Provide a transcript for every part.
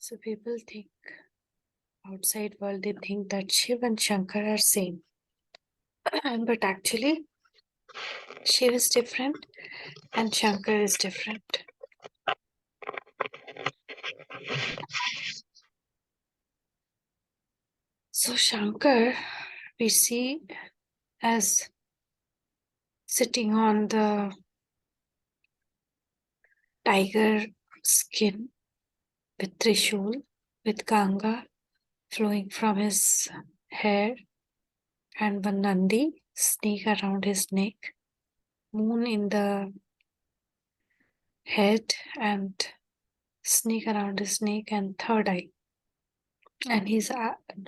So people think, outside world, they think that Shiv and Shankar are same. But actually, Shiv is different and Shankar is different. So Shankar, we see as sitting on the tiger skin with Trishul, with Ganga flowing from his hair, and one Nandi snake around his neck, moon in the head, and snake around his neck, and third eye. And he's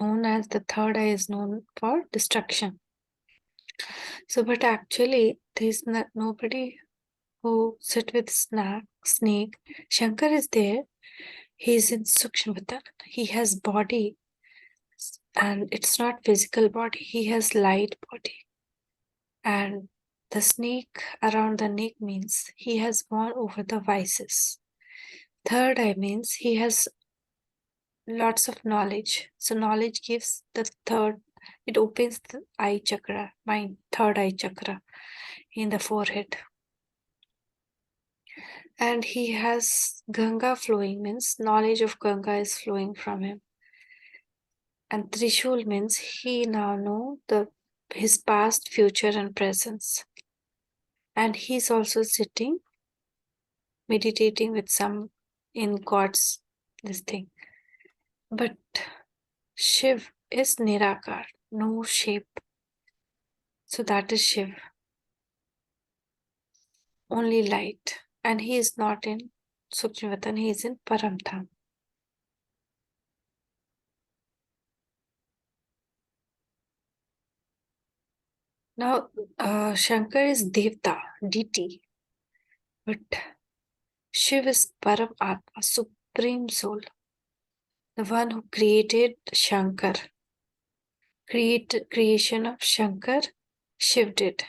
known as the third eye is known for destruction. So, but actually, there's nobody who sit with snake. Shankar is there. He's in Sukshmatan. He has body, and it's not physical body. He has light body. And the snake around the neck means he has won over the vices. Third eye means he has lots of knowledge. So knowledge gives the third, it opens the eye chakra, mind, third eye chakra in the forehead. And he has Ganga flowing, means knowledge of Ganga is flowing from him. And Trishul means he now know his past, future, and presence. And he's also sitting, meditating with some in God's this thing. But Shiv is Nirakar, no shape. So that is Shiv, only light. And he is not in Sukshmavatan, he is in Paramdham. Now, Shankar is Devta, deity, but Shiv is Param Atma, supreme soul, the one who created Shankar. Creation of Shankar, Shiv did.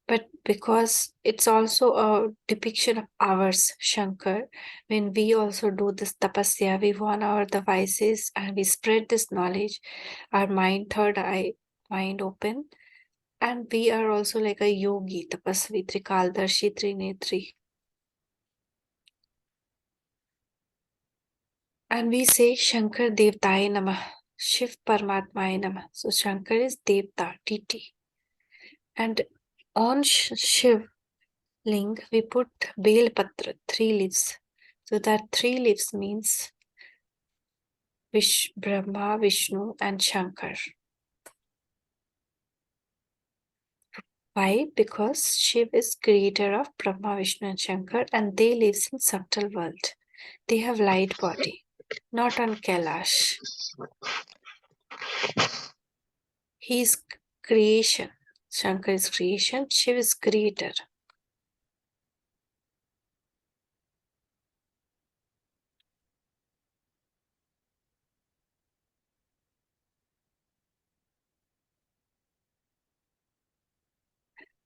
But because it's also a depiction of ours, Shankar, when we also do this tapasya, we won our devices and we spread this knowledge, our mind, third eye, mind open, and we are also like a yogi, tapasvi, trikaldarshi, trinetri. And we say Shankar Devtaye Namah, Shiv Paramatmaye Namah. So Shankar is Devta, deity. And on Shiv ling, we put Bel Patra, 3 leaves. So that 3 leaves means Brahma, Vishnu, and Shankar. Why? Because Shiv is creator of Brahma, Vishnu, and Shankar, and they live in subtle world. They have light body, not on Kailash. He is creation. Shankar is creation. Shiv is creator.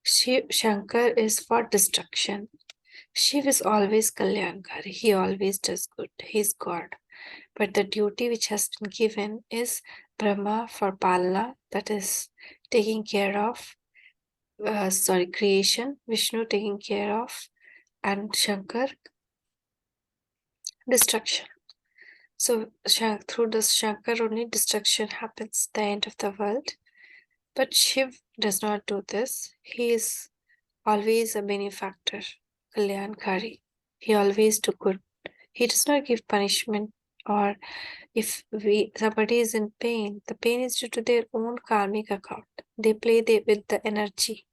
Shankar is for destruction. Shiv is always Kalyankari. He always does good. He is God. But the duty which has been given is Brahma for Palana, that is taking care of, creation, Vishnu taking care of, and Shankar, destruction. So through this Shankar only destruction happens, the end of the world. But Shiv does not do this. He is always a benefactor, Kalyankari. He always do good. He does not give punishment, or if somebody is in pain, the pain is due to their own karmic account. They play with the energy.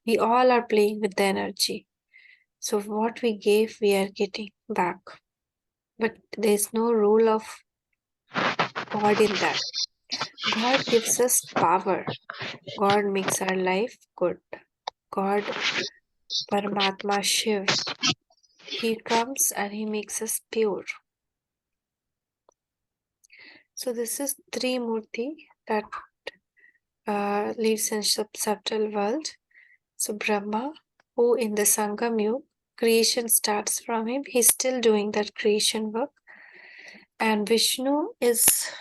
We all are playing with the energy. So what we gave, we are getting back. But there is no rule of God in that. God gives us power. God makes our life good. God, Paramatma Shiv, He comes and He makes us pure. So this is Trimurti that lives in subtle world. So Brahma, who in the Sangam Yuga, creation starts from him. He's still doing that creation work. and Vishnu is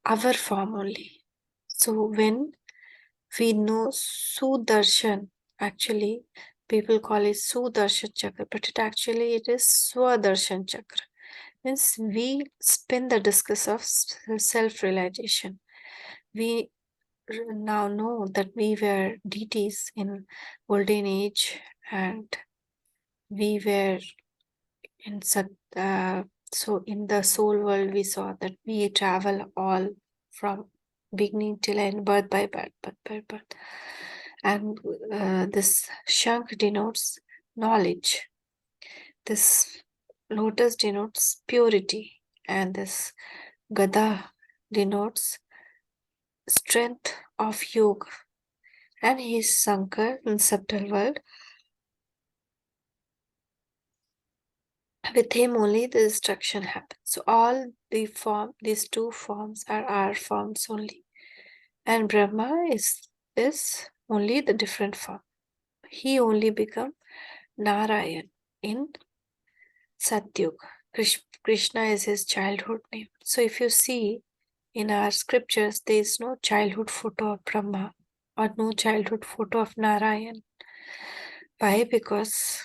our form only. So when we know Sudarshan, actually people call it Sudarshan Chakra, but it is Swadarshan Chakra. Means we spin the discus of self-realization. We now know that we were deities in golden age, and we were in so in the soul world we saw that we travel all from beginning till end, birth by birth, and this shank denotes knowledge, this lotus denotes purity, and this gada denotes strength of yoga, and his Shankar in subtle world. With him only the destruction happens. So all these two forms are our forms only, and Brahma is only the different form. He only become Narayan in Satyug. Krishna is his childhood name. So if you see in our scriptures, there is no childhood photo of Brahma or no childhood photo of Narayan. Why? Because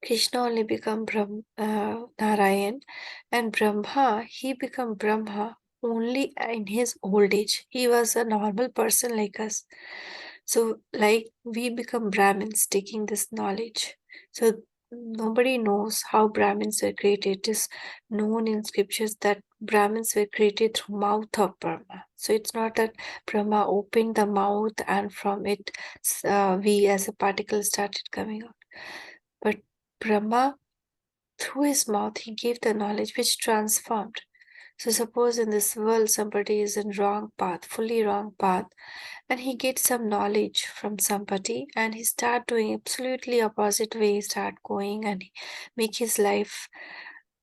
Krishna only become Narayan, and Brahma, he become Brahma only in his old age. He was a normal person like us. So, like we become Brahmins taking this knowledge. So, nobody knows how Brahmins were created. It is known in scriptures that Brahmins were created through mouth of Brahma. So, it's not that Brahma opened the mouth and from it we as a particle started coming out. But Brahma, through his mouth, he gave the knowledge which transformed. So suppose in this world somebody is in wrong path, fully wrong path, and he gets some knowledge from somebody and he start doing absolutely opposite way, he start going and he make his life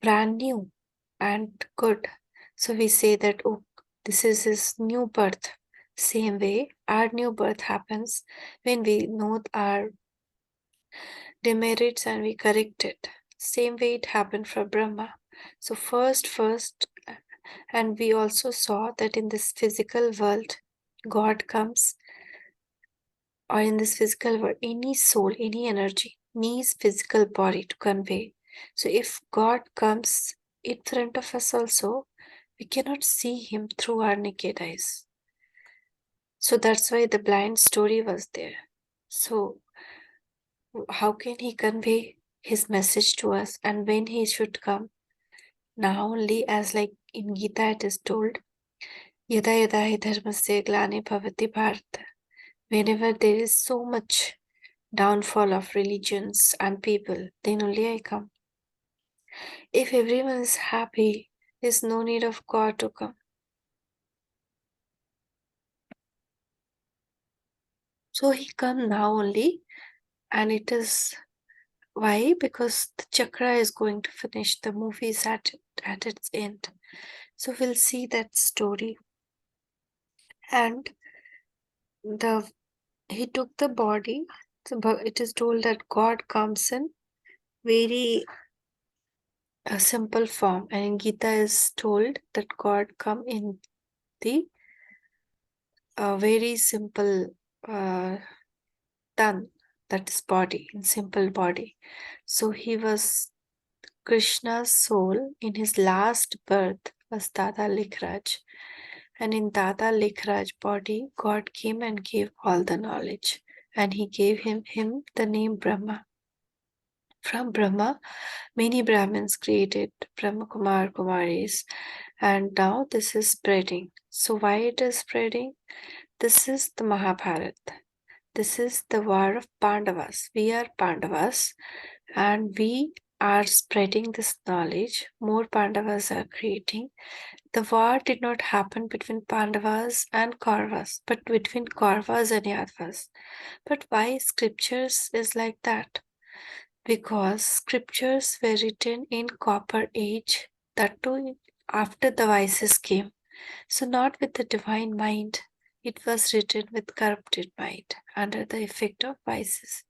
brand new and good. So we say that, oh, this is his new birth. Same way, our new birth happens when we know our demerits and we correct it. Same way it happened for Brahma. So first, and we also saw that in this physical world, God comes, or in this physical world, any soul, any energy needs physical body to convey. So if God comes in front of us also, we cannot see him through our naked eyes. So that's why the blind story was there. So how can he convey his message to us and when he should come? Now only, as like in Gita it is told, Yada yada hi dharmasya glani bhavati bharata. Whenever there is so much downfall of religions and people, then only I come. If everyone is happy, there's no need of God to come. So he come now only, and it is why? Because the chakra is going to finish. The movie is at its end. So we'll see that story. And the he took the body. So, but it is told that God comes in very simple form, and in Gita is told that God come in the very simple tan, that is body, in simple body. So he was Krishna's soul in his last birth was Dada Likhraj. And in Dada Likhraj body, God came and gave all the knowledge. And he gave him the name Brahma. From Brahma, many Brahmins created Brahma Kumar Kumaris, and now this is spreading. So why it is spreading? This is the Mahabharata. This is the war of Pandavas. We are Pandavas, and we are spreading this knowledge. More Pandavas are creating. The war did not happen between Pandavas and Kauravas, but between Kauravas and Yadavas. But why scriptures is like that? Because scriptures were written in copper age, that too after the vices came. So not with the divine mind, it was written with corrupted mind under the effect of vices.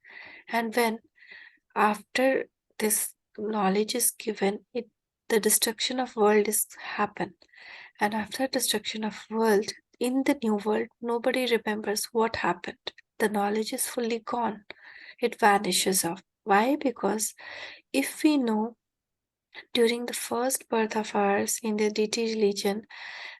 And when after this knowledge is given, it the destruction of world is happen, and after destruction of world, in the new world, nobody remembers what happened. The knowledge is fully gone. It vanishes off. Why? Because if we know during the first birth of ours in the deity religion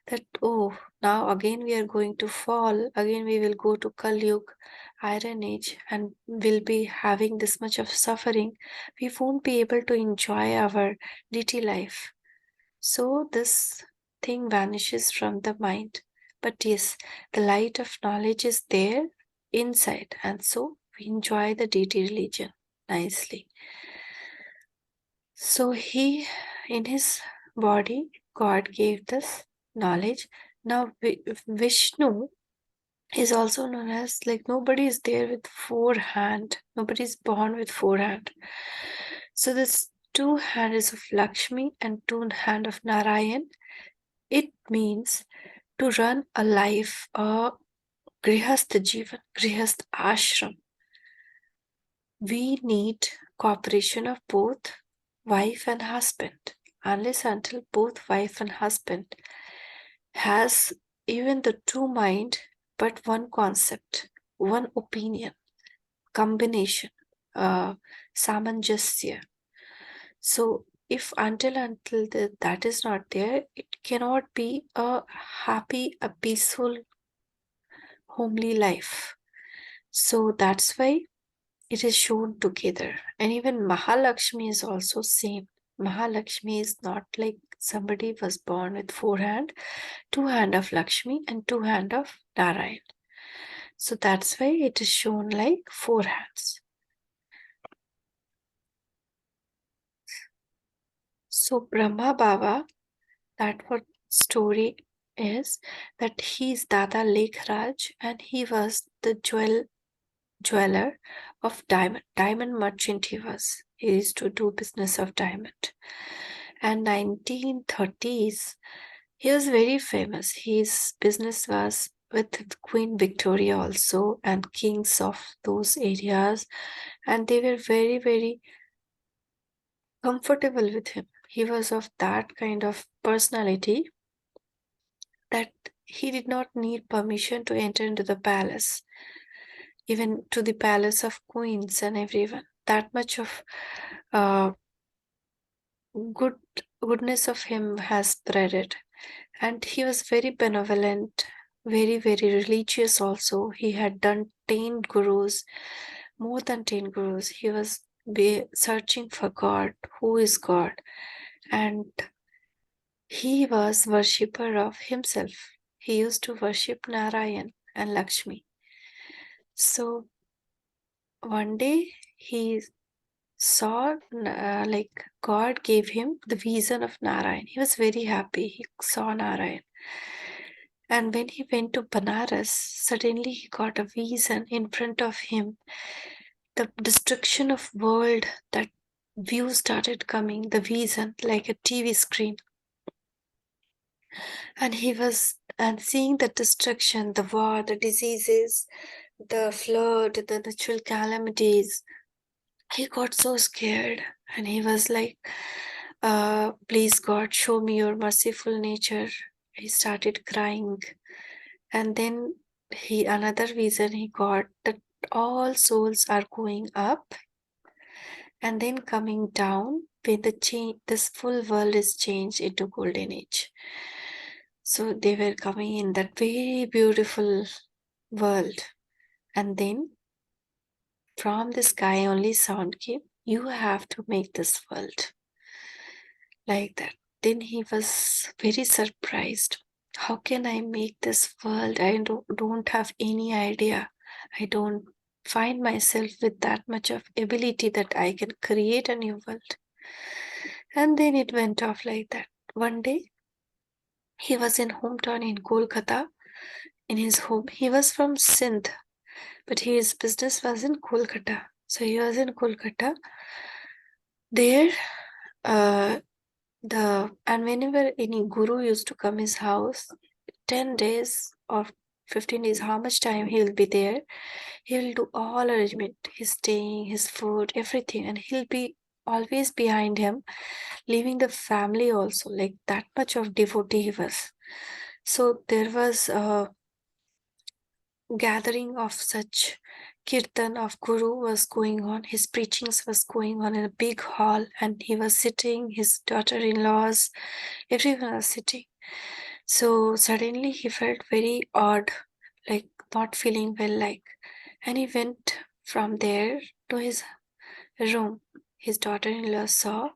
that, oh, now again we are going to fall, again we will go to Kali Yuga, Iron Age, and will be having this much of suffering, we won't be able to enjoy our deity life. So this thing vanishes from the mind. But yes, the light of knowledge is there inside, and so we enjoy the deity religion nicely. So he, in his body, God gave this knowledge. Now Vishnu is also known as, like, nobody is there with four hand. Nobody is born with four hand. So this two hands of Lakshmi and two hand of Narayan. It means to run a life, a grihastha jivan, grihastha ashram. We need cooperation of both wife and husband. Unless until both wife and husband has even the two mind, but one concept, one opinion, combination, samanjasya. So if until that is not there, it cannot be a happy, a peaceful, homely life. So that's why it is shown together. And even Mahalakshmi is also same. Mahalakshmi is not like somebody was born with four hand, two hand of Lakshmi and two hand of Narayan. So that's why it is shown like four hands. So Brahma Baba, that what story is, that he is Dada Lekhraj and he was the jeweler of diamond merchant he was. He used to do business of diamond. And 1930s, he was very famous. His business was with Queen Victoria also and kings of those areas, and they were very, very comfortable with him. He was of that kind of personality that he did not need permission to enter into the palace, even to the palace of queens and everyone. That much of uh, good goodness of him has spreaded, and he was very benevolent, very very religious also. He had done 10 gurus, more than 10 gurus. He was searching for God, who is God, and he was worshipper of himself. He used to worship Narayan and Lakshmi. So one day he saw, like, God gave him the vision of Narayan. He was very happy. He saw Narayan. And when he went to Banaras, suddenly he got a vision in front of him. The destruction of world, that view started coming, the vision like a TV screen. And he was and seeing the destruction, the war, the diseases, the flood, the natural calamities, he got so scared and he was like, please God, show me your merciful nature. He started crying. And then another vision he got, that all souls are going up and then coming down when this full world is changed into golden age. So they were coming in that very beautiful world. And then from the sky only sound came, you have to make this world like that. Then he was very surprised. How can I make this world? I don't have any idea. I don't find myself with that much of ability that I can create a new world. And then it went off like that. One day, he was in hometown in Kolkata. In his home, he was from Sindh, but his business was in Kolkata. So he was in Kolkata. There, uh, and whenever any guru used to come his house, 10 days or 15 days, how much time he'll be there, he'll do all arrangement, his staying, his food, everything, and he'll be always behind him, leaving the family also, like that much of devotee he was. So there was a gathering of such kirtan of Guru was going on. His preachings was going on in a big hall, and he was sitting, his daughter-in-laws, everyone was sitting. So suddenly he felt very odd, like not feeling well, like, and he went from there to his room. His daughter-in-law saw,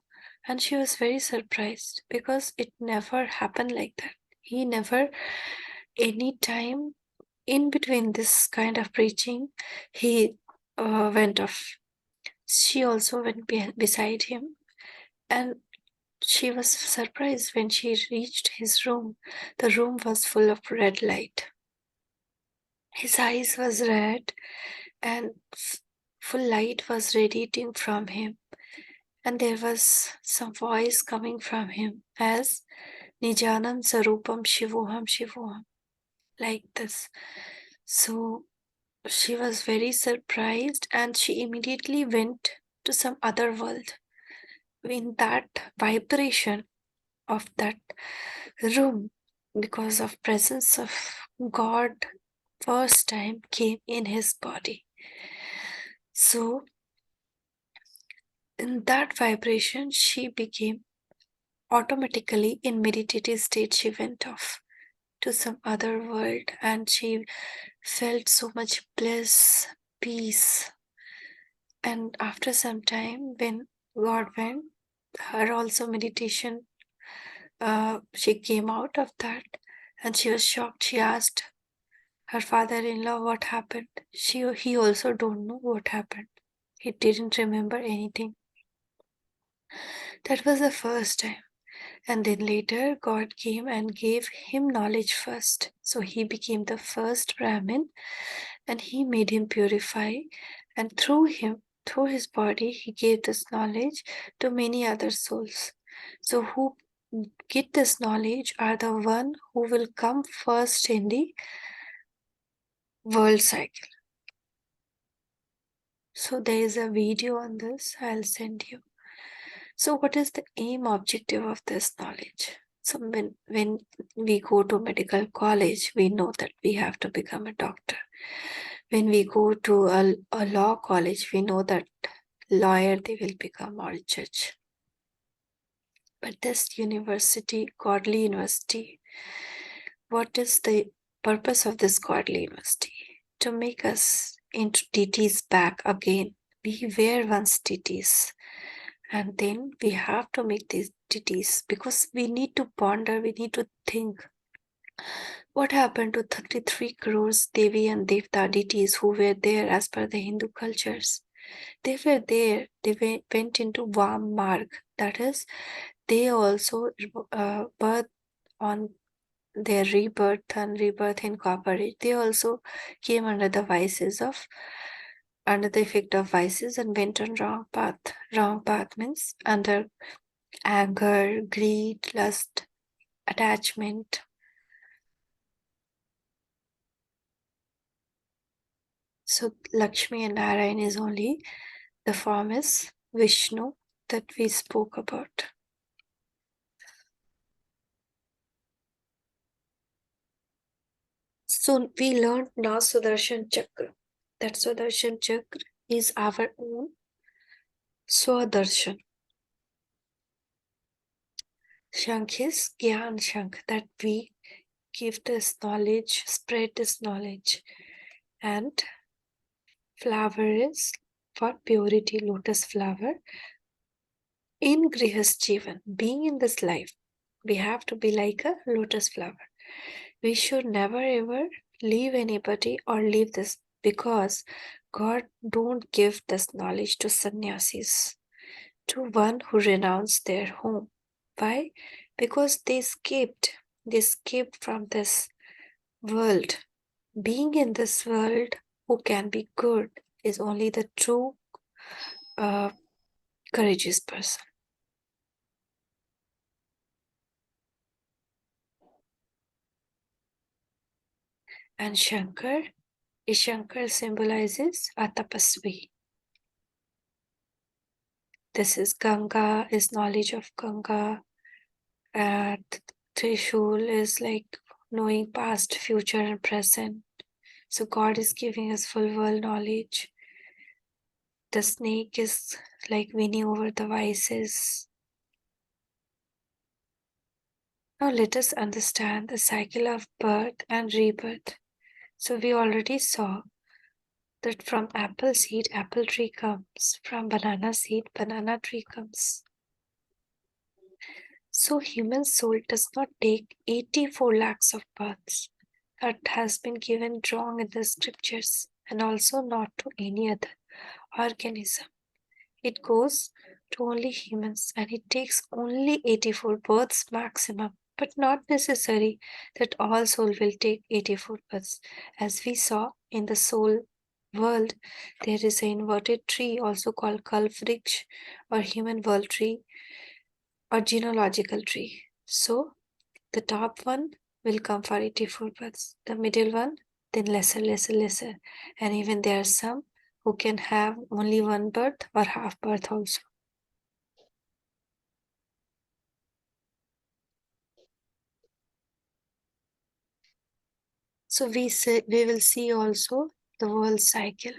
and she was very surprised because it never happened like that. He never, any time in between this kind of preaching, he went off. She also went beside him, and she was surprised when she reached his room. The room was full of red light. His eyes was red, and full light was radiating from him, and there was some voice coming from him as Nijanam Sarupam Shivoham Shivoham, like this. So she was very surprised, and she immediately went to some other world. In that vibration of that room, because of presence of God, first time came in his body. So in that vibration, she became automatically in meditative state. She went off to some other world, and she felt so much bliss, peace. And after some time, when God went, her also meditation, she came out of that, and she was shocked. She asked her father-in-law what happened. He also don't know what happened. He didn't remember anything. That was the first time. And then later, God came and gave him knowledge first. So he became the first Brahmin, and he made him purify. And through him, through his body, he gave this knowledge to many other souls. So who get this knowledge are the one who will come first in the world cycle. So there is a video on this, I'll send you. So what is the aim objective of this knowledge? So when we go to medical college, we know that we have to become a doctor. When we go to a law college, we know that lawyer they will become or judge. But this university, godly university, what is the purpose of this godly university? To make us into deities back again. We were once deities, and then we have to make these deities because we need to ponder, we need to think. What happened to 33 crores Devi and Devta deities who were there as per the Hindu cultures? They were there, they went into Vam Marg, that is, they also birth on their rebirth and rebirth incorporate. They also came under the vices of under the effect of vices and went on wrong path. Wrong path means under anger, greed, lust, attachment. So Lakshmi and Narayan is only the form is Vishnu that we spoke about. So we learned now Sudarshan Chakra. That Sudarshan Chakra is our own Swadarshan. Shank is Gyan Shank, that we give this knowledge, spread this knowledge. And flower is for purity, lotus flower. In Grihast Jivan, being in this life, we have to be like a lotus flower. We should never ever leave anybody or leave this, because God don't give this knowledge to sannyasis, to one who renounced their home. Why? Because they escaped from this world. Being in this world, who can be good is only the true uh, courageous person. And Shankar symbolizes a tapasvi. This is Ganga, is knowledge of Ganga. Trishul is like knowing past, future, and present. So God is giving us full world knowledge. The snake is like winning over the vices. Now let us understand the cycle of birth and rebirth. So we already saw that from apple seed, apple tree comes. From banana seed, banana tree comes. So human soul does not take 84 lakhs of births that has been given wrong in the scriptures and also not to any other organism. It goes to only humans and it takes only 84 births maximum, but not necessary that all soul will take 84 births. As we saw in the soul world, there is an inverted tree also called Kalvriksh or human world tree or genealogical tree. So the top one will come for 84 births, the middle one, then lesser, lesser, lesser. And even there are some who can have only one birth or half birth also. So we will see also the world cycle.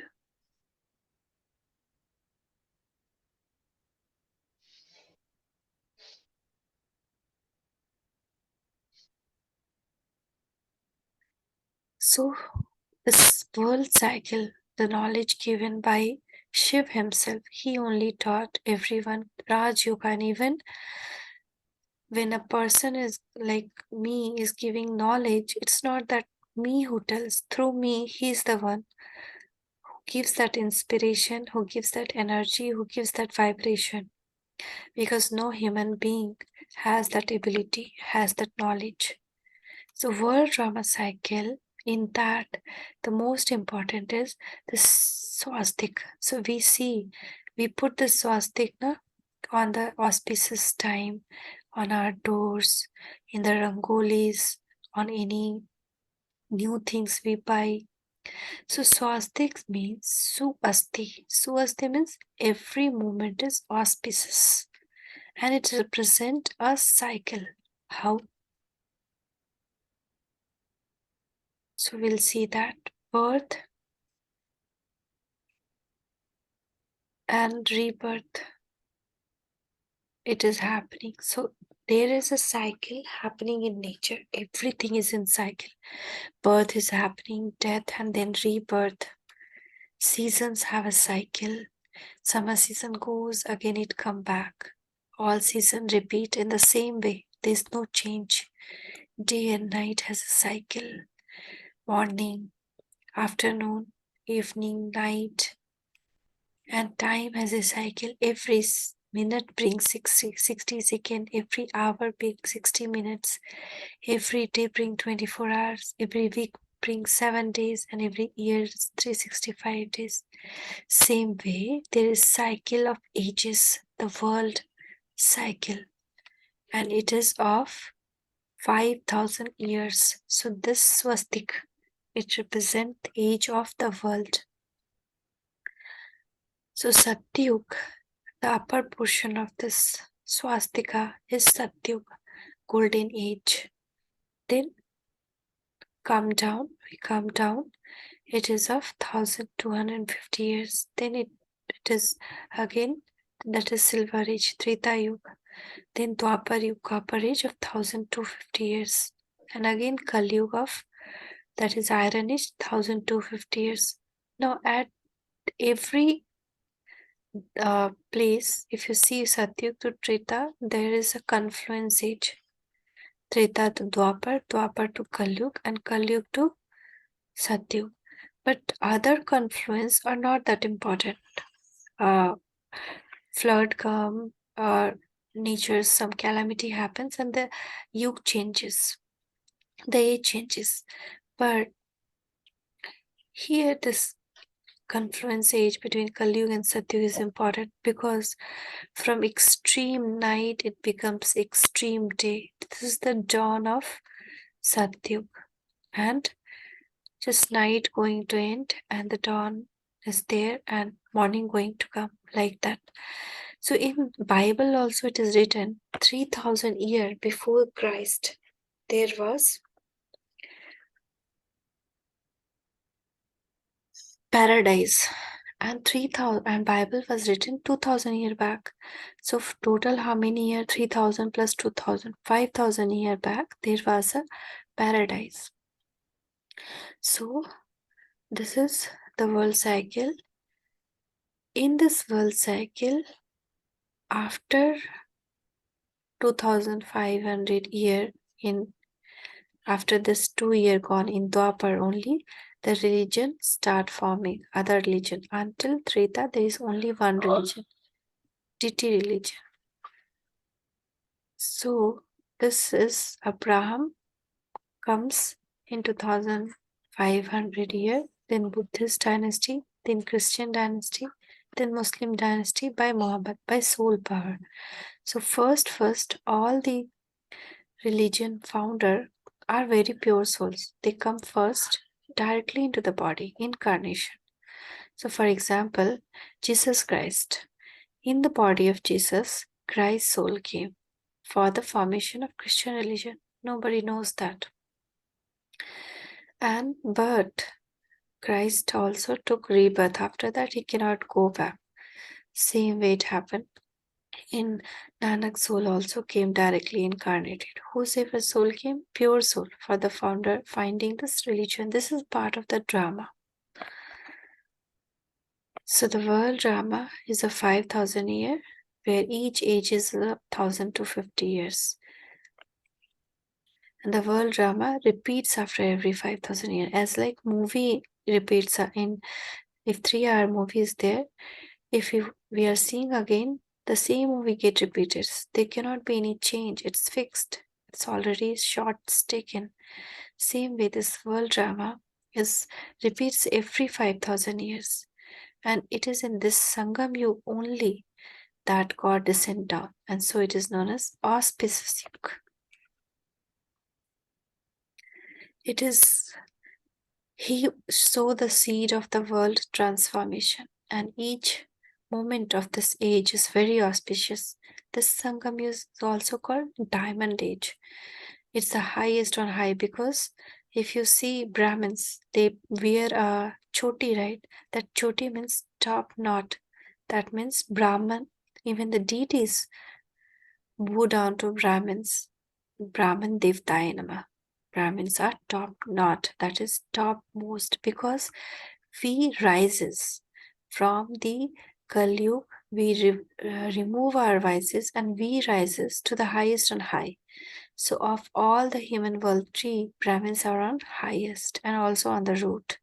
So this world cycle, the knowledge given by Shiv himself, he only taught everyone Raj Yoga, and even when a person is like me is giving knowledge, it's not that me who tells. Through me, he's the one who gives that inspiration, who gives that energy, who gives that vibration. Because no human being has that ability, has that knowledge. So world drama cycle, in that the most important is the swastika. So we put the swastika on the auspicious time, on our doors, in the rangolis, on any new things we buy. So swastika means suasti. Suasti means every moment is auspicious and it represents a cycle. How? So we'll see that birth and rebirth, it is happening. So there is a cycle happening in nature. Everything is in cycle. Birth is happening, death, and then rebirth. Seasons have a cycle. Summer season goes, again it come back. All season repeat in the same way. There's no change. Day and night has a cycle. Morning, afternoon, evening, night, and time has a cycle. Every minute brings 60 seconds, every hour brings 60 minutes, every day brings 24 hours, every week brings 7 days, and every year is 365 days. Same way, there is cycle of ages, the world cycle, and it is of 5,000 years. So this swastika, it represents the age of the world. So Satyug, the upper portion of this swastika is Satyug, golden age. Then we come down, it is of 1250 years. Then it is again, that is silver age, Treta Yuga. Then Dwapar Yuga, Dwapar age of 1250 years. And again Kali Yuga of, that is iron age, 1250 years. Now at every place, if you see Satyug to Treta, there is a confluence age. Treta to Dwapar, Dwapar to Kalyug, and Kalyug to Satyug. But other confluence are not that important. Uh, Flood come, nature, some calamity happens, and the yug changes, the age changes. But here, this confluence age between Kalyug and Satyug is important because from extreme night it becomes extreme day. This is the dawn of Satyug, and just night going to end and the dawn is there and morning going to come, like that. So in Bible also it is written 3000 years before Christ there was paradise, and 3000, and Bible was written 2000 year back. So total how many year? 3000 plus 2000, 5000 year back there was a paradise. So this is the world cycle. In this world cycle, after 2500 year, in after this 2 year gone in Dwapar only, the religion start forming other religion. Until Treta there is only one religion, deity religion. So this is Abraham comes in 2500 year, then Buddhist dynasty, then Christian dynasty, then Muslim dynasty by Muhammad, by soul power. So first all the religion founder are very pure souls. They come first directly into the body, incarnation. So for example, Jesus Christ. In the body of Jesus, Christ's soul came for the formation of Christian religion. Nobody knows that. And but Christ also took rebirth. After that, he cannot go back. Same way it happened. In Nanak's soul also came directly incarnated. Whosoever soul came, pure soul for the founder finding this religion. This is part of the drama. So the world drama is a 5000 year, where each age is 1000 to 50 years. And the world drama repeats after every 5000 years, as like movie repeats in, if 3 hour movie is there, if we are seeing again, the same movie get repeated. There cannot be any change. It's fixed. It's already shots taken. Same way this world drama is repeats every 5000 years. And it is in this Sangam Yug only that God descend down. And so it is known as auspicious Yug. It is He sowed the seed of the world transformation, and each moment of this age is very auspicious. This Sangam is also called Diamond Age. It's the highest on high because if you see Brahmins, they wear a choti, right? That choti means top knot. That means Brahman, even the deities bow down to Brahmins. Brahman Devtaya Namah. Brahmins are top knot, that is topmost, because we rises from the Kali, we remove our vices and we rises to the highest on high. So of all the human world tree, Brahmins are on highest and also on the root.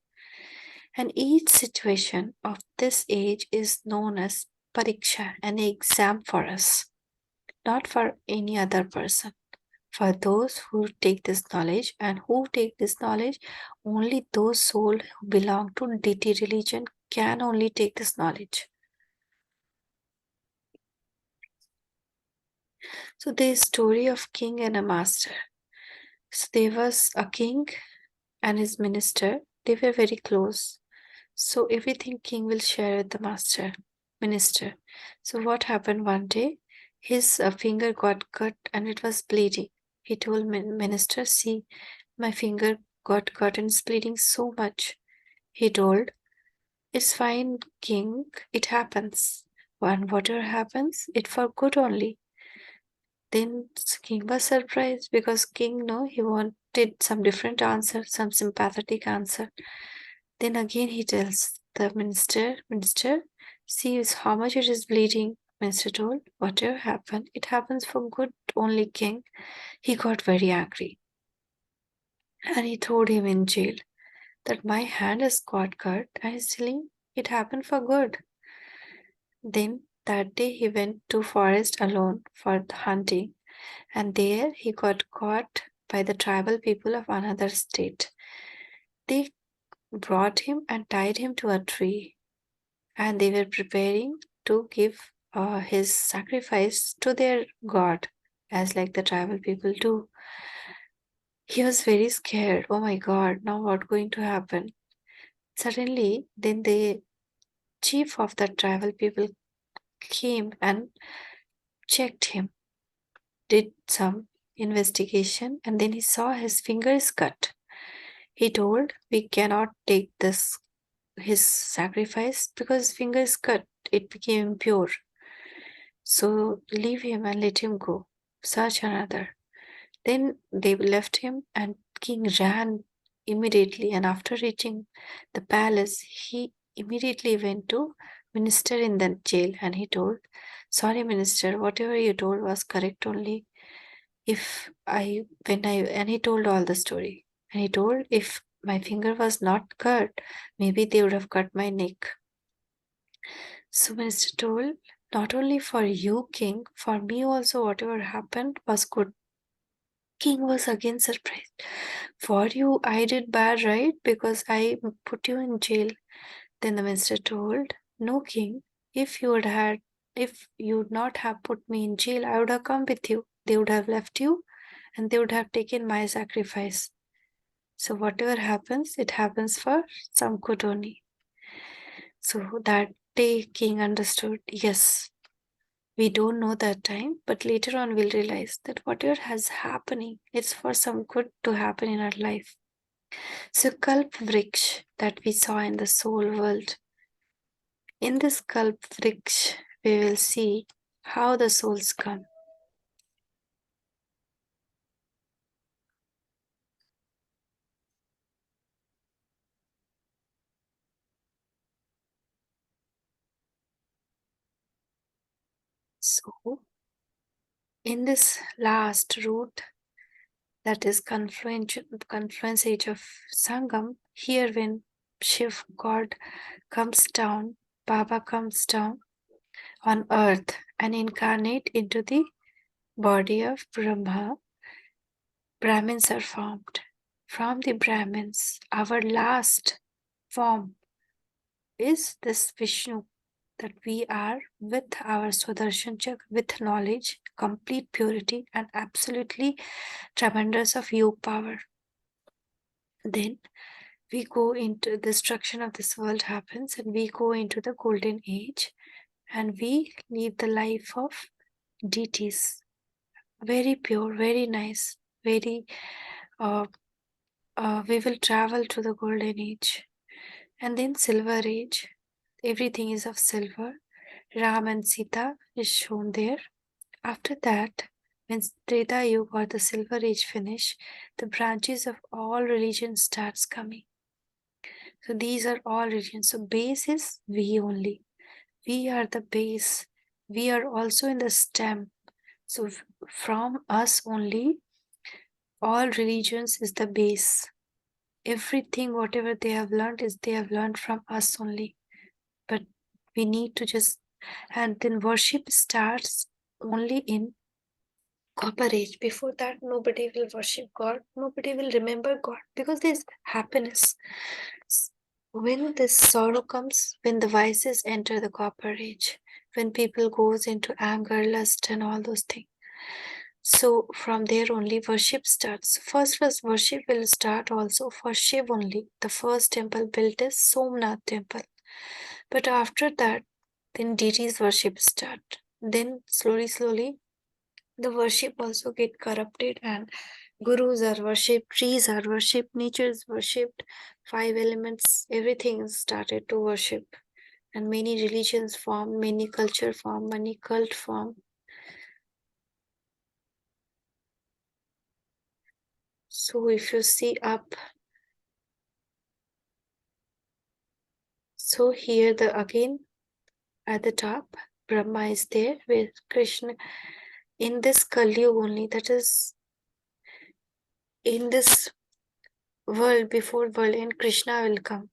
And each situation of this age is known as pariksha, an exam for us, not for any other person. For those who take this knowledge, and who take this knowledge, only those souls who belong to deity religion can only take this knowledge. So there is story of king and a master. So there was a king and his minister. They were very close. So everything king will share with the master, minister. So what happened one day? His finger got cut and it was bleeding. He told minister, see, my finger got cut and it's bleeding so much. He told, it's fine, king, it happens. When whatever happens, it for good only. Then king was surprised because king he wanted some different answer, some sympathetic answer. Then again he tells the minister, see how much it is bleeding. Minister told, whatever happened, it happens for good only, king. He got very angry and he threw him in jail. That my hand has got cut and he's telling it happened for good. Then that day he went to forest alone for hunting, and there he got caught by the tribal people of another state. They brought him and tied him to a tree, and they were preparing to give his sacrifice to their god, as like the tribal people do. He was very scared. Oh my god, now what going to happen? Suddenly, then the chief of the tribal people came and checked him, did some investigation, and then he saw his finger is cut. He told, "We cannot take this his sacrifice because his finger is cut. It became impure. So leave him and let him go. Search another." Then they left him, and king ran immediately. And after reaching the palace, he immediately went to minister in the jail, and he told, "Sorry, minister, whatever you told was correct only. If I when I and he told all the story. And he told, if my finger was not cut, maybe they would have cut my neck." So minister told, "Not only for you, king, for me also whatever happened was good." King was again surprised. "For you, I did bad, right? Because I put you in jail." Then the minister told, "No, king, if you would not have put me in jail, I would have come with you. They would have left you and they would have taken my sacrifice. So whatever happens, it happens for some good only." So that day, king understood, yes, we don't know that time, but later on we'll realize that whatever has happening, it's for some good to happen in our life. So Kalp Vriksh that we saw in the soul world. In this Kalp Vriksh, we will see how the souls come. So in this last route, that is confluence age of Sangam, here when Shiv God comes down, Baba comes down on earth and incarnate into the body of Brahma, Brahmins are formed. From the Brahmins, our last form is this Vishnu, that we are with our Swadarshan Chak, with knowledge, complete purity, and absolutely tremendous of yoga power. Then we go into the destruction of this world happens, and we go into the golden age, and we live the life of deities. Very pure, very nice, very uh, we will travel to the golden age. And then silver age, everything is of silver. Ram and Sita is shown there. After that, when Treta Yuga or the silver age finish, the branches of all religions starts coming. So these are all religions. So base is we only. We are the base. We are also in the stem. So from us only, all religions is the base. Everything, whatever they have learned, is they have learned from us only. But we need to just, and then worship starts only in copper age. Before that, nobody will worship God, nobody will remember God, because there's happiness. When this sorrow comes, when the vices enter the copper age, when people goes into anger, lust, and all those things. So from there only worship starts. First worship will start also for Shiv only. The first temple built is Somnath temple. But after that, then deities worship start. Then slowly, the worship also get corrupted, and gurus are worshipped, trees are worshipped, nature is worshipped, five elements, everything is started to worship. And many religions form, many culture form, many cult form. So if you see up, so here the again at the top, Brahma is there with Krishna in this Kali Yuga only, that is in this world, before world, and Krishna will come.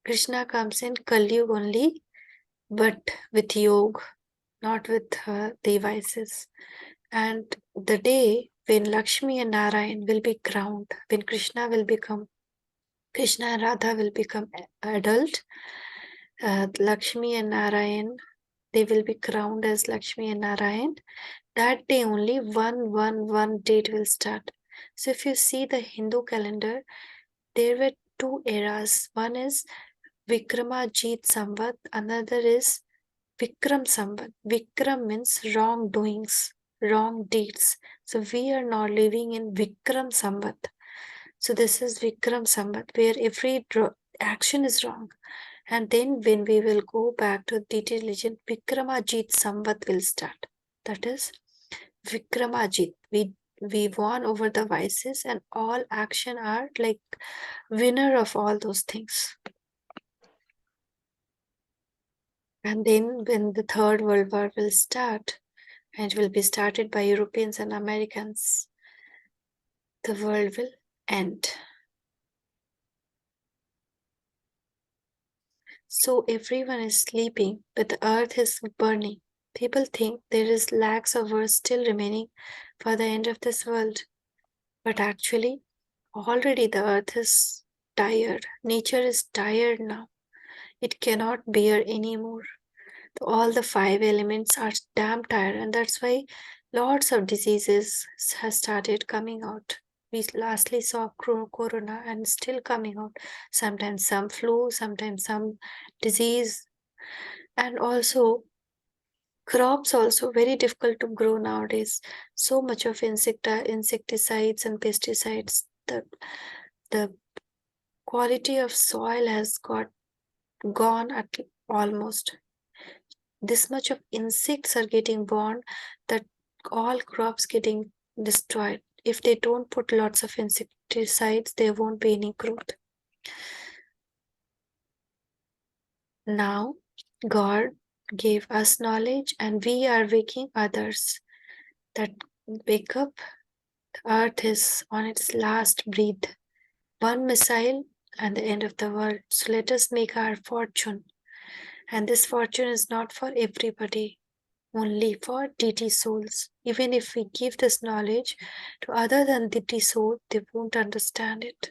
Krishna comes in Kali Yuga only, but with yoga, not with devices. And the day when Lakshmi and Narayan will be crowned, when Krishna will become, Krishna and Radha will become adult, Lakshmi and Narayan, they will be crowned as Lakshmi and Narayan. That day only 111 date will start. So if you see the Hindu calendar, there were two eras. One is Vikramajit Samvat, another is Vikram Samvat. Vikram means wrongdoings, wrong deeds. So we are now living in Vikram Samvat. So this is Vikram Samvat, where every action is wrong. And then when we will go back to Deity religion, Vikramajit Samvat will start. That is Vikramajit. We won over the vices, and all action are like winner of all those things. And then when the Third World War will start, and it will be started by Europeans and Americans, the world will end. So everyone is sleeping, but the earth is burning. People think there is lakhs of years still remaining for the end of this world. But actually, already the earth is tired. Nature is tired now. It cannot bear anymore. All the five elements are damn tired, and that's why lots of diseases has started coming out. We lastly saw corona and still coming out. Sometimes some flu, sometimes some disease, and also crops also very difficult to grow nowadays. So much of insecticides and pesticides. The quality of soil has gone at almost. This much of insects are getting born that all crops getting destroyed. If they don't put lots of insecticides, there won't be any growth. Now, God gave us knowledge and we are waking others that wake up. The earth is on its last breath. One missile and the end of the world. So let us make our fortune. And this fortune is not for everybody, only for deity souls. Even if we give this knowledge to other than deity soul, they won't understand it.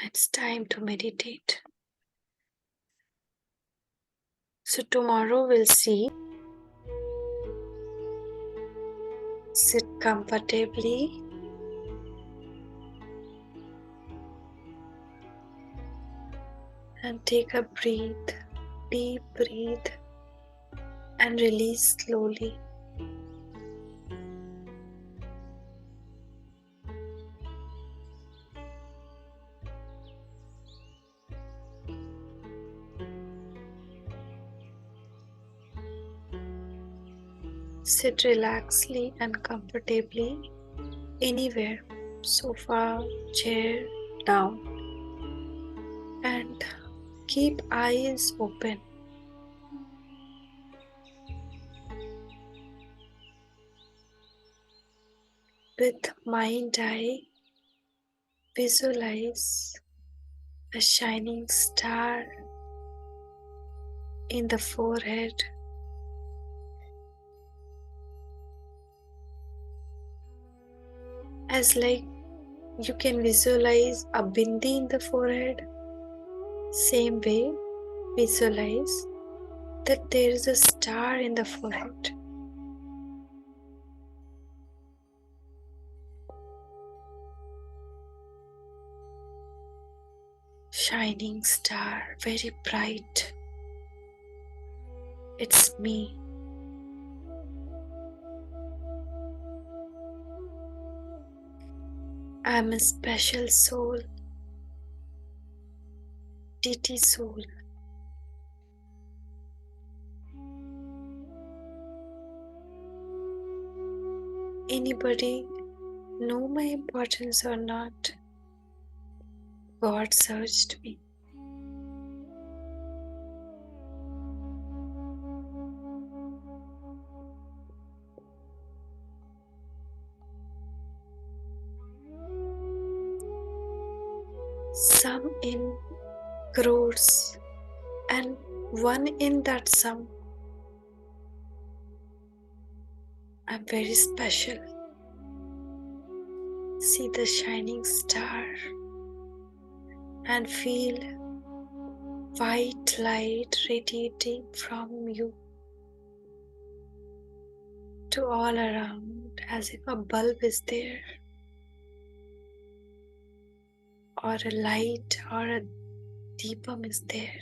It's time to meditate. So tomorrow we'll see. Sit comfortably. And take a breath, deep breath, and release slowly. Sit relaxedly and comfortably anywhere, sofa, chair, down, and keep eyes open. With mind eye, visualize a shining star in the forehead. As like you can visualize a bindi in the forehead, same way visualize that there is a star in the forehead. Shining star, very bright. It's me. I'm a special soul, deity soul. Anybody know my importance or not? God searched me. Some in crores, and one in that sum. I'm very special. See the shining star and feel white light radiating from you to all around as if a bulb is there, or a light or a Deepam is there.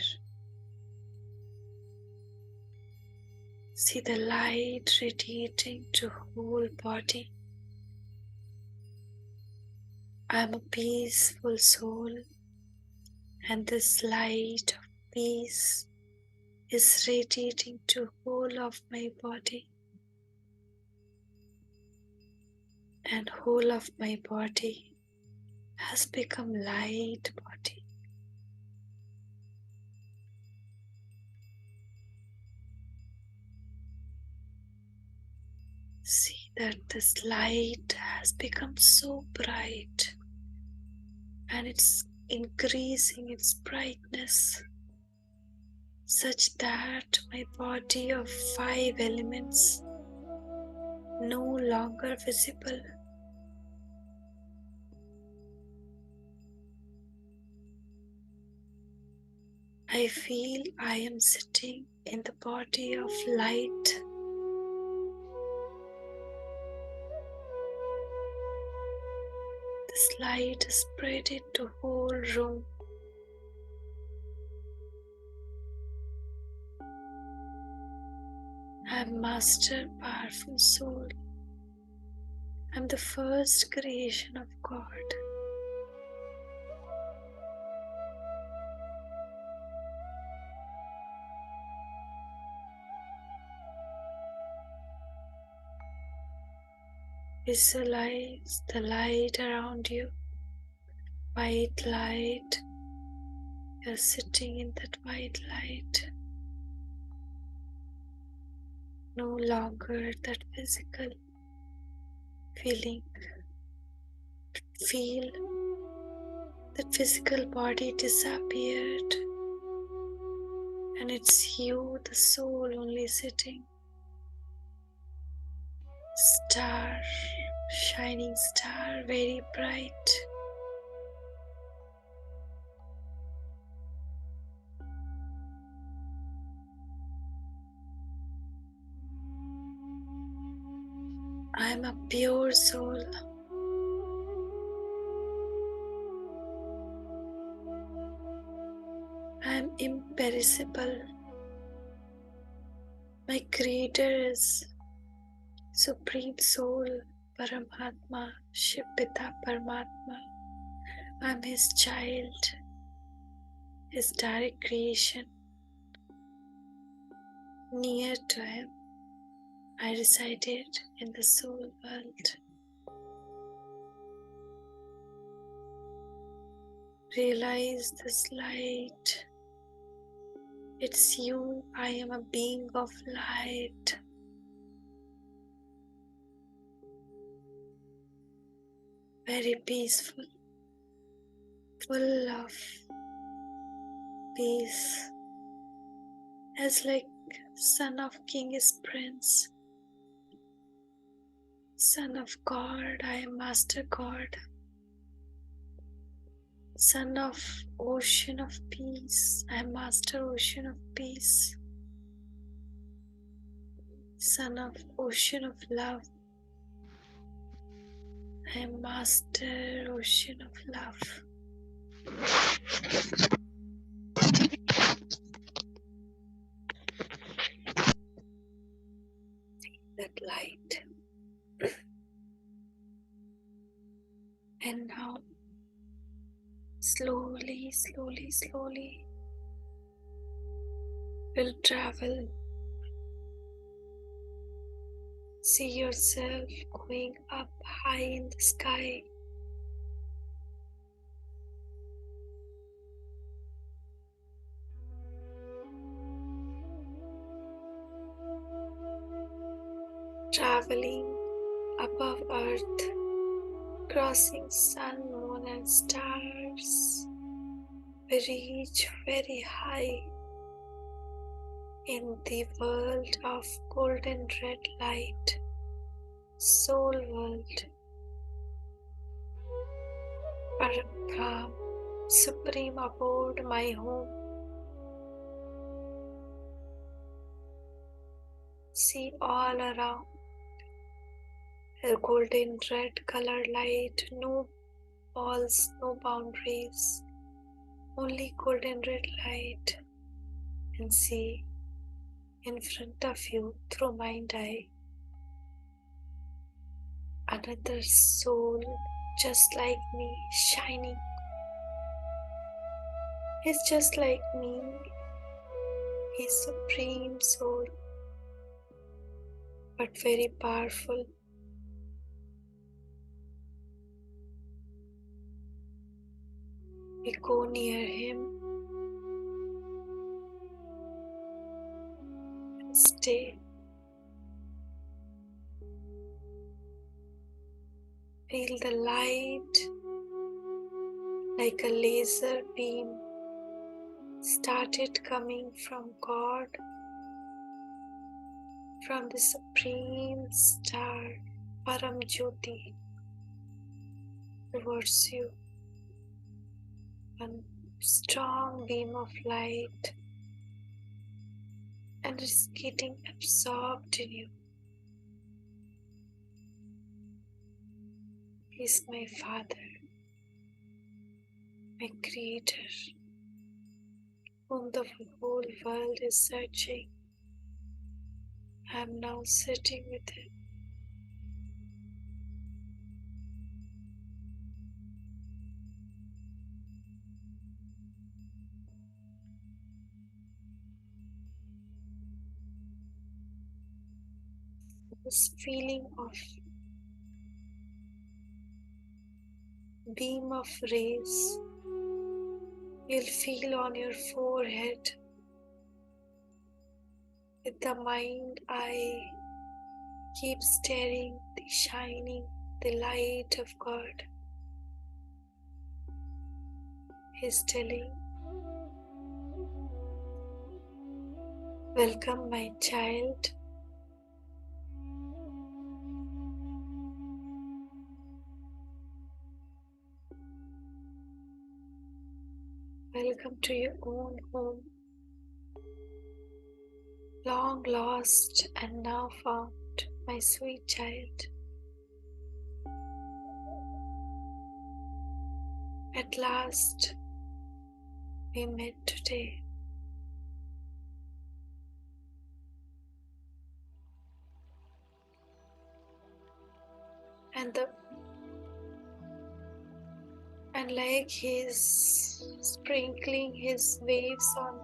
See the light radiating to whole body. I am a peaceful soul, and this light of peace is radiating to whole of my body, and whole of my body has become light body. See that this light has become so bright, and it's increasing its brightness such that my body of 5 elements no longer visible. I feel I am sitting in the body of light. This light is spread into whole room. I am master powerful soul. I am the first creation of God. Visualize the light around you. White light. You're sitting in that white light. No longer that physical feeling. Feel that physical body disappeared, and it's you, the soul, only sitting. Star, shining star, very bright. I am a pure soul. I am imperishable. My creator is Supreme Soul, Paramatma, Shiv Pita Paramatma. I am his child, his direct creation. Near to him, I resided in the soul world. Realize this light. It's you. I am a being of light. Very peaceful, full of peace. As like son of king is prince, son of God, I am master God. Son of ocean of peace, I am master ocean of peace. Son of ocean of love, I am master ocean of love. That light. And now, slowly, slowly, slowly, will travel. See yourself going up high in the sky. Traveling above earth, crossing sun, moon and stars. We reach very high in the world of golden red light, soul world, Parabrahma, supreme abode, my home. See all around a golden red color light, no walls, no boundaries, only golden red light, and see in front of you through mind eye another soul just like me, shining. He's just like me. He's supreme soul, but very powerful. We go near him and stay. Feel the light like a laser beam started coming from God, from the supreme star Param Jyoti towards you. One strong beam of light, and it's getting absorbed in you. He's my Father, my Creator, whom the whole world is searching. I'm now sitting with him. This feeling of beam of rays you'll feel on your forehead with the mind eye. Keep staring the shining, the light of God. He's telling, welcome my child. Welcome to your own home, long lost and now found, my sweet child. At last, we met today. And like he's sprinkling his waves on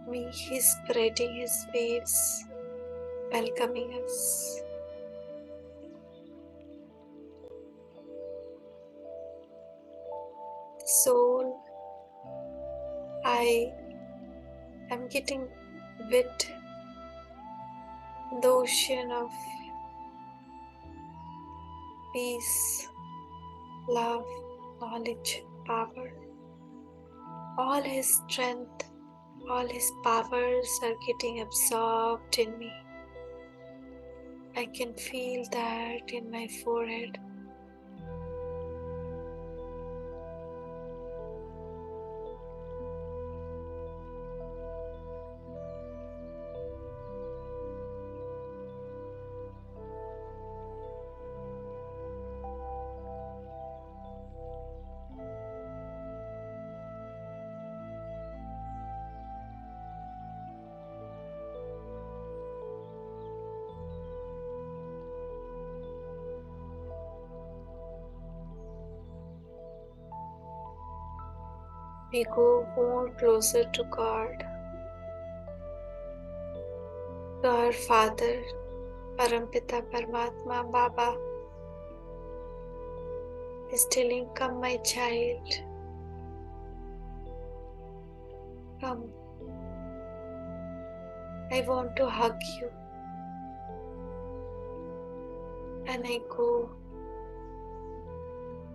me, he's spreading his waves, welcoming us. Soul, I am getting wet in the ocean of peace, love, knowledge, power. All his strength, all his powers are getting absorbed in me. I can feel that in my forehead. We go more closer to God, to our Father, Parampita Paramatma Baba is telling, come my child, come. I want to hug you. And I go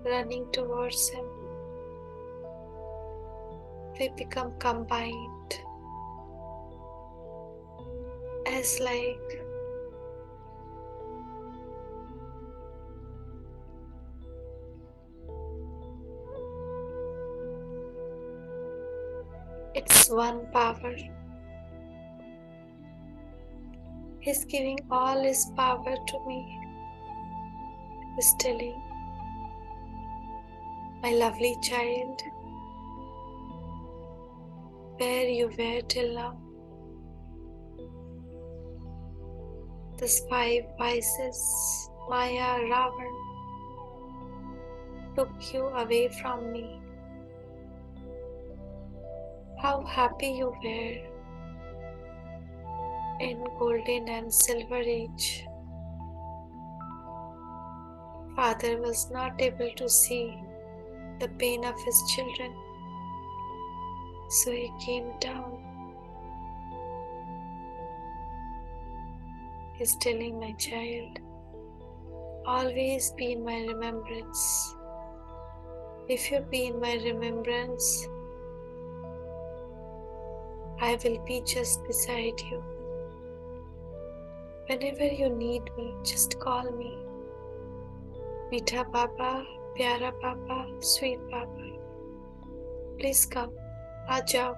running towards him. We become combined as like it's one power. He's giving all his power to me. He's telling, My lovely child, where you were till now. These 5 vices, Maya, Ravan, took you away from me. How happy you were in golden and silver age. Father was not able to see the pain of his children, so he came down. He's telling my child, always be in my remembrance. If you be in my remembrance, I will be just beside you. Whenever you need me, just call me. Meetha Baba, Pyara Baba, Sweet Baba. Please come, aa jao,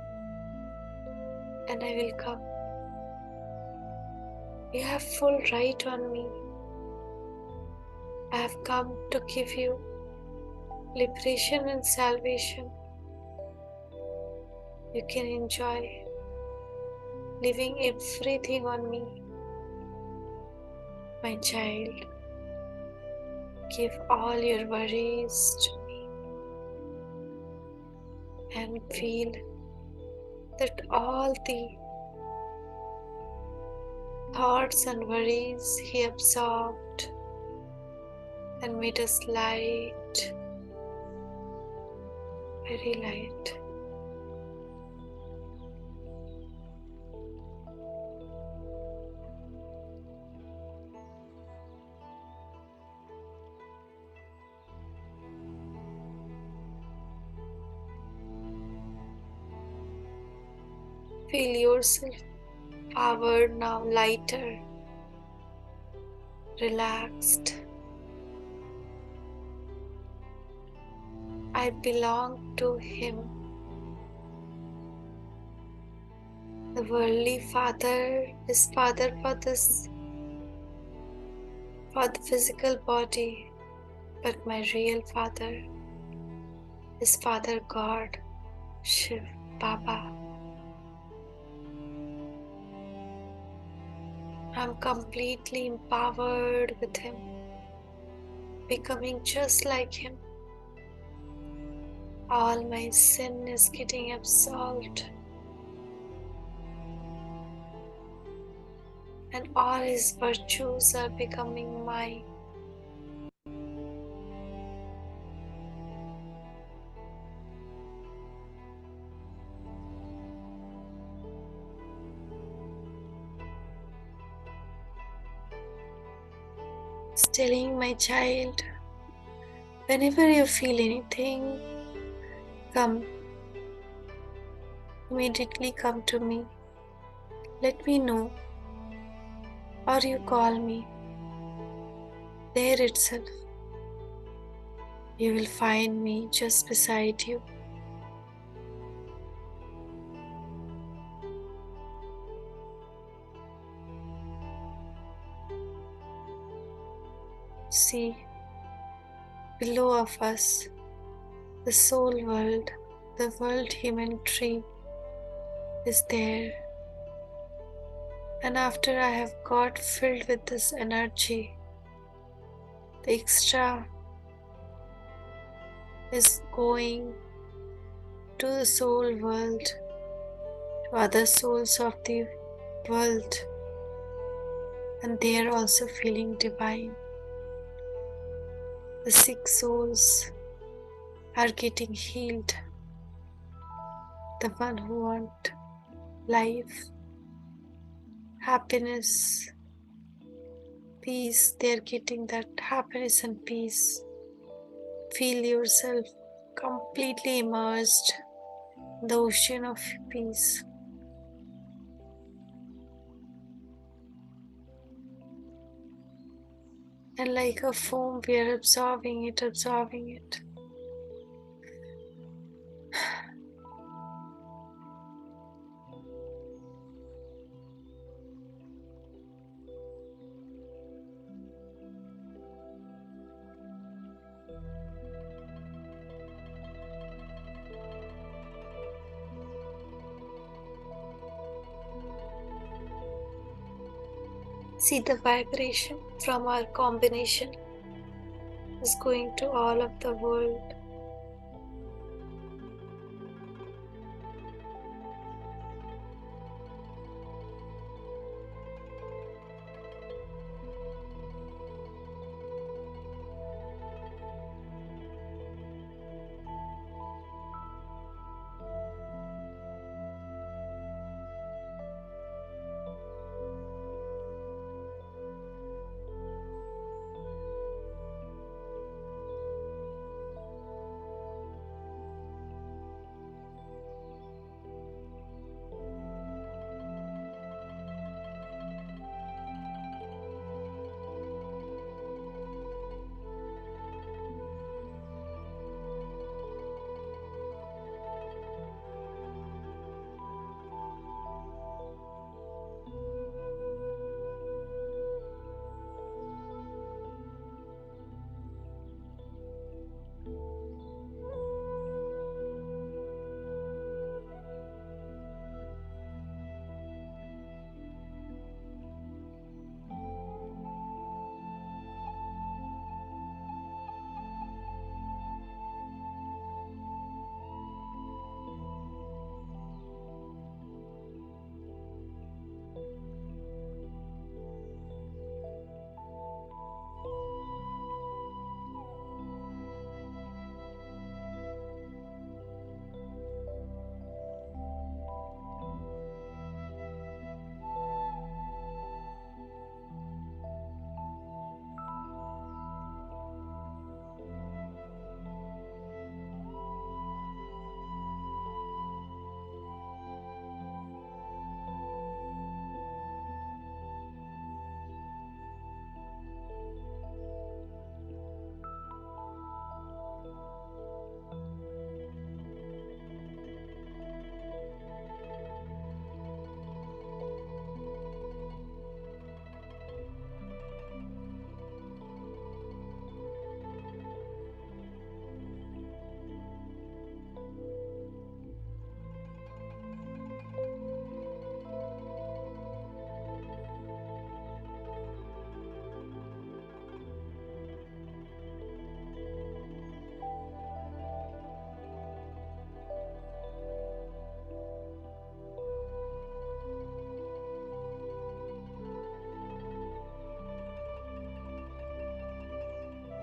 and I will come. You have full right on me. I have come to give you liberation and salvation. You can enjoy living everything on me. My child, give all your worries to me and feel that all the thoughts and worries he absorbed and made us light, very light. Feel yourself powered now, lighter, relaxed. I belong to him. The worldly father is father for the physical body, but my real father is Father God, Shiv, Baba. I'm completely empowered with him, becoming just like him. All my sin is getting absolved, and all his virtues are becoming mine. Telling my child, whenever you feel anything, come. Immediately come to me. Let me know, or you call me. There itself, you will find me just beside you. See, below of us, the soul world, the world human tree is there. And after I have got filled with this energy, the extra is going to the soul world, to other souls of the world, and they are also feeling divine. The sick souls are getting healed. The one who want life, happiness, peace, they are getting that happiness and peace. Feel yourself completely immersed in the ocean of peace. And like a foam, we are absorbing it, absorbing it. See the vibration from our combination is going to all of the world.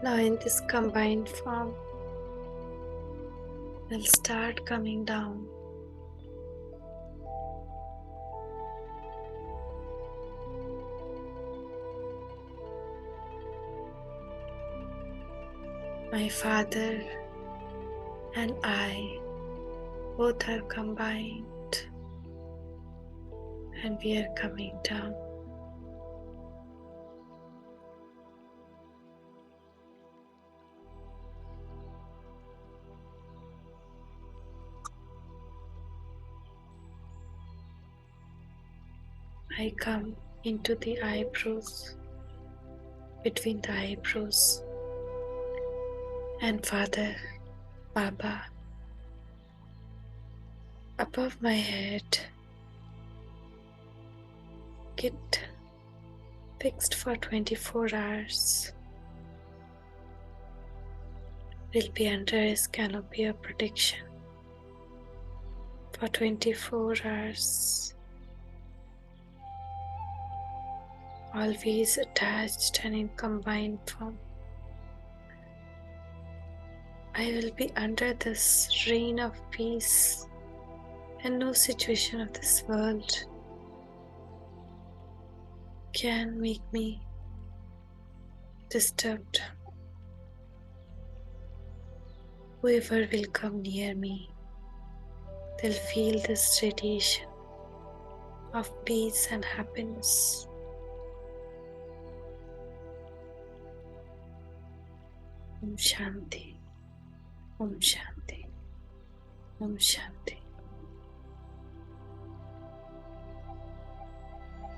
Now in this combined form, we'll start coming down. My father and I both are combined and we are coming down. I come into the eyebrows, between the eyebrows, and Father, Baba, above my head, get fixed for 24 hours. Will be under his canopy of protection for 24 hours. Always attached and in combined form. I will be under this reign of peace, and no situation of this world can make me disturbed. Whoever will come near me, they'll feel this radiation of peace and happiness. Om Shanti, Om Shanti, Om Shanti.